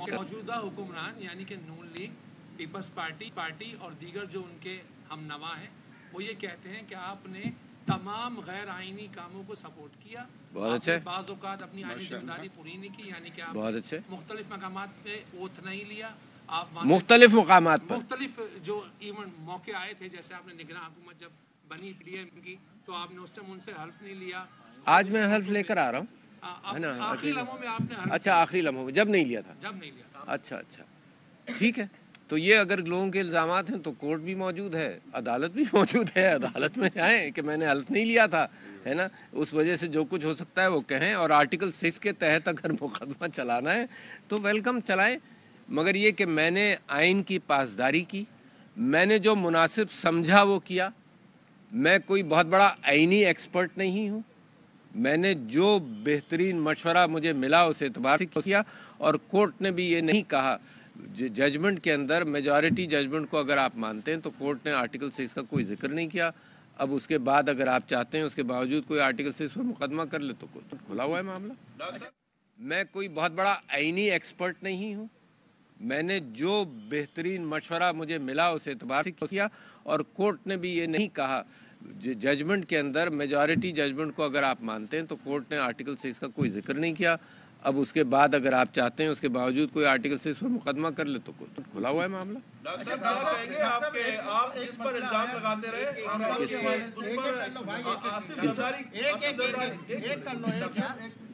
मौजूदा हुक्मरान यानी कि नून लीग, पीपल्स पार्टी और दीगर जो उनके हम नवा हैं, वो ये कहते हैं कि आपने तमाम गैर आइनी कामों को सपोर्ट किया। बहुत अच्छे। बाज़ औक़ात अपनी आइनी जिम्मेदारी पूरी नहीं की, यानी कि आप बहुत अच्छे। मुख्तलिफ मकामात पे ओथ नहीं लिया। आप मुख्तलिफ मकामात पर मुख्तलिफ जो इवन मौके आए थे, जैसे आपने निगरान हुकूमत जब बनी पीडीएम की, तो आपने उस टाइम उनसे हल्फ नहीं लिया। आज मैं हल्फ लेकर आ रहा हूँ, है ना। आखिरी लम्हों में आपने हल्फ, अच्छा, आखिरी लम्हों में जब नहीं लिया था। अच्छा, ठीक है। तो ये अगर लोगों के इल्ज़ामात हैं तो कोर्ट भी मौजूद है, अदालत भी मौजूद है। अदालत में जाएं कि मैंने हल्फ नहीं लिया था, है ना। उस वजह से जो कुछ हो सकता है वो कहें, और आर्टिकल 6 के तहत अगर मुकदमा चलाना है तो वेलकम चलाएं। मगर ये कि मैंने आइन की पासदारी की, मैंने जो मुनासिब समझा वो किया। मैं कोई बहुत बड़ा आइनी एक्सपर्ट नहीं हूँ। मैंने जो बेहतरीन मशवरा मुझे मिला उस एतबार से किया, और कोर्ट ने भी ये नहीं कहा। जजमेंट के अंदर मेजॉरिटी जजमेंट को अगर आप मानते हैं तो कोर्ट ने आर्टिकल 6 का कोई जिक्र नहीं किया। अब उसके बाद अगर आप चाहते हैं उसके बावजूद कोई आर्टिकल 6 पर मुकदमा कर ले तो खुला हुआ है मामला। मैं कोई बहुत बड़ा आइनी एक्सपर्ट नहीं हूँ। मैंने जो बेहतरीन मशवरा मुझे मिला उस एतबार से किया, और कोर्ट ने भी ये नहीं कहा। जजमेंट के अंदर मेजॉरिटी जजमेंट को अगर आप मानते हैं तो कोर्ट ने आर्टिकल 6 का कोई जिक्र नहीं किया। अब उसके बाद अगर आप चाहते हैं उसके बावजूद कोई आर्टिकल 6 पर मुकदमा कर ले तो खुला हुआ है मामला। डॉक्टर साहब कहेंगे आप जिस पर इल्जाम लगाते रहे,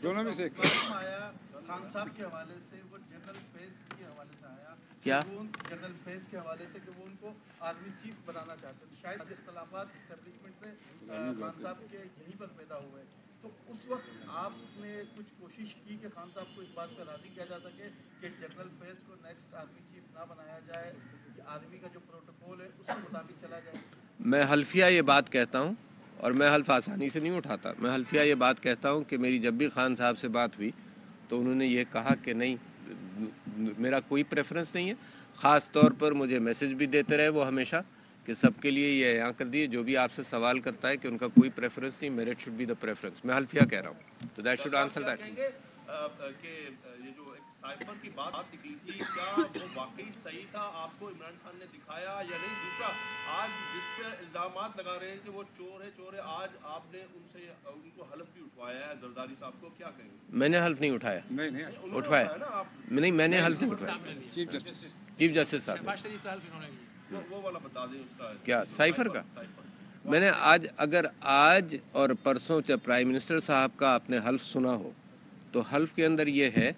दोनों में से खान साहब के हवाले से, वो जनरल फैज के हवाले से आया, क्या जनरल फैज के हवाले से कि वो उनको आर्मी चीफ बनाना चाहते थे। शायद इख्तलाफात एस्टेब्लिशमेंट में खान साहब के यहीं पर पैदा हुए। तो उस वक्त आपने कुछ कोशिश की कि खान साहब को इस बात पर राजी किया जा सके कि जनरल फैज को नेक्स्ट आर्मी चीफ ना बनाया जाए, आर्मी का जो प्रोटोकॉल है उसके मुताबिक चला जाए। मैं हल्फिया ये बात कहता हूँ, और मैं हल्फ आसानी से नहीं उठाता। मैं हल्फिया ये बात कहता हूँ कि मेरी जब भी खान साहब से बात हुई तो उन्होंने ये कहा कि नहीं, मेरा कोई प्रेफरेंस नहीं है। ख़ास तौर पर मुझे मैसेज भी देते रहे वो हमेशा कि सबके लिए ये यहाँ कर दिए, जो भी आपसे सवाल करता है कि उनका कोई प्रेफरेंस नहीं, merit should be the preference. मैं हल्फिया कह रहा हूँ, तो दैट शुड आंसर दैट। कि ये जो एक साइफर की बात निकली थी, क्या वो वाकई सही था? आपको इमरान खान ने दिखाया या नहीं? दूसरा, आज जिस पे इल्जामात लगा रहे हैं कि वो चोर है, आज आपने उनको हल्फ भी उठवाया है, जरदारी साहब को, क्या कहेंगे? मैंने हल्फ नहीं उठाया। नहीं उठवाया नहीं, मैंने हल्फ नहीं उठाया। चीफ जस्टिस साहब वो वाला बता दें उसका क्या साइफर का। मैंने आज और परसों जब प्राइम मिनिस्टर साहब का आपने हल्फ सुना हो तो हल्फ के अंदर ये है,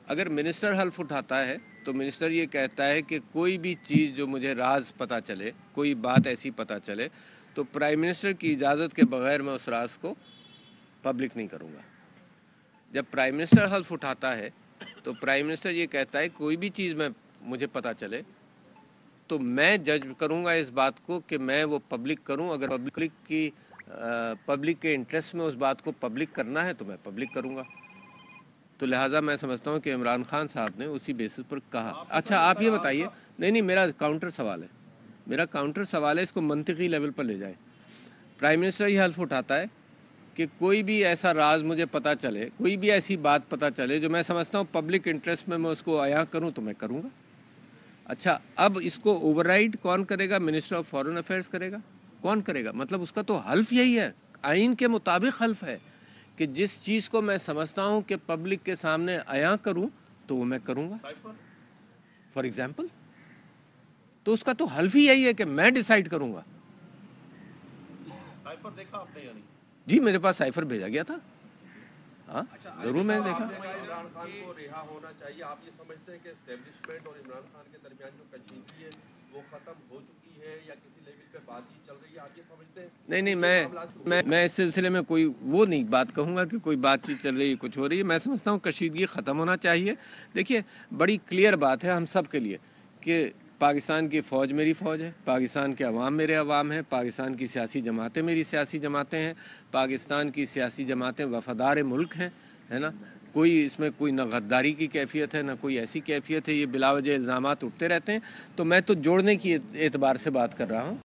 अगर मिनिस्टर हल्फ उठाता है तो मिनिस्टर ये कहता है कि कोई भी चीज़ जो मुझे राज पता चले, कोई बात ऐसी पता चले, तो प्राइम मिनिस्टर की इजाज़त के बगैर मैं उस राज को पब्लिक नहीं करूँगा। जब प्राइम मिनिस्टर हल्फ उठाता है तो प्राइम मिनिस्टर ये कहता है कोई भी चीज़ मुझे पता चले तो मैं जज करूँगा इस बात को कि मैं वो पब्लिक करूँ। अगर पब्लिक के इंटरेस्ट में उस बात को पब्लिक करना है तो मैं पब्लिक करूँगा। तो लिहाजा मैं समझता हूँ कि इमरान खान साहब ने उसी बेसिस पर कहा। अच्छा, आप ये बताइए। नहीं, मेरा काउंटर सवाल है, इसको मंतिकी लेवल पर ले जाए। प्राइम मिनिस्टर ये हल्फ उठाता है कि कोई भी ऐसा राज मुझे पता चले, कोई भी ऐसी बात पता चले जो मैं समझता हूँ पब्लिक इंटरेस्ट में मैं उसको अया करूँ तो मैं करूँगा। अच्छा, अब इसको ओवरराइड कौन करेगा? मिनिस्टर ऑफ फॉरेन अफेयर्स करेगा। कौन करेगा? मतलब उसका तो हल्फ यही है, आइन के मुताबिक हल्फ है कि जिस चीज़ को मैं समझता हूँ कि पब्लिक के सामने अया करूँ तो वो मैं करूँगा। फॉर एग्जाम्पल, तो उसका तो हल्फ ही यही है कि मैं डिसाइड करूँगा। साइफर देखा आपने या नहीं? जी, मेरे पास साइफर भेजा गया था। हाँ, जरूर मैंने देखा। इमरान खान को रिहा होना चाहिए। आप ये समझते हैं कि एस्टेब्लिशमेंट और इमरान खान के दरमियान जो कशीदगी है वो खत्म हो चुकी है या किसी लेवल पे बातचीत चल रही है? आप ये समझते हैं? नहीं, मैं इस सिलसिले में कोई वो नहीं बात कहूँगा कि कोई बातचीत चल रही है, कुछ हो रही है। मैं समझता हूँ कशीदगी ख़त्म होना चाहिए। देखिए, बड़ी क्लियर बात है हम सब के लिए कि पाकिस्तान की फ़ौज मेरी फ़ौज है, पाकिस्तान के अवाम मेरे अवाम हैं, पाकिस्तान की सियासी जमातें मेरी सियासी जमातें हैं, पाकिस्तान की सियासी जमातें वफ़ादार मुल्क हैं, है ना। कोई इसमें कोई न गद्दारी की कैफियत है, न कोई ऐसी कैफियत है। ये बिलावजह इल्ज़ामात उठते रहते हैं, तो मैं तो जोड़ने की एतबार से बात कर रहा हूँ।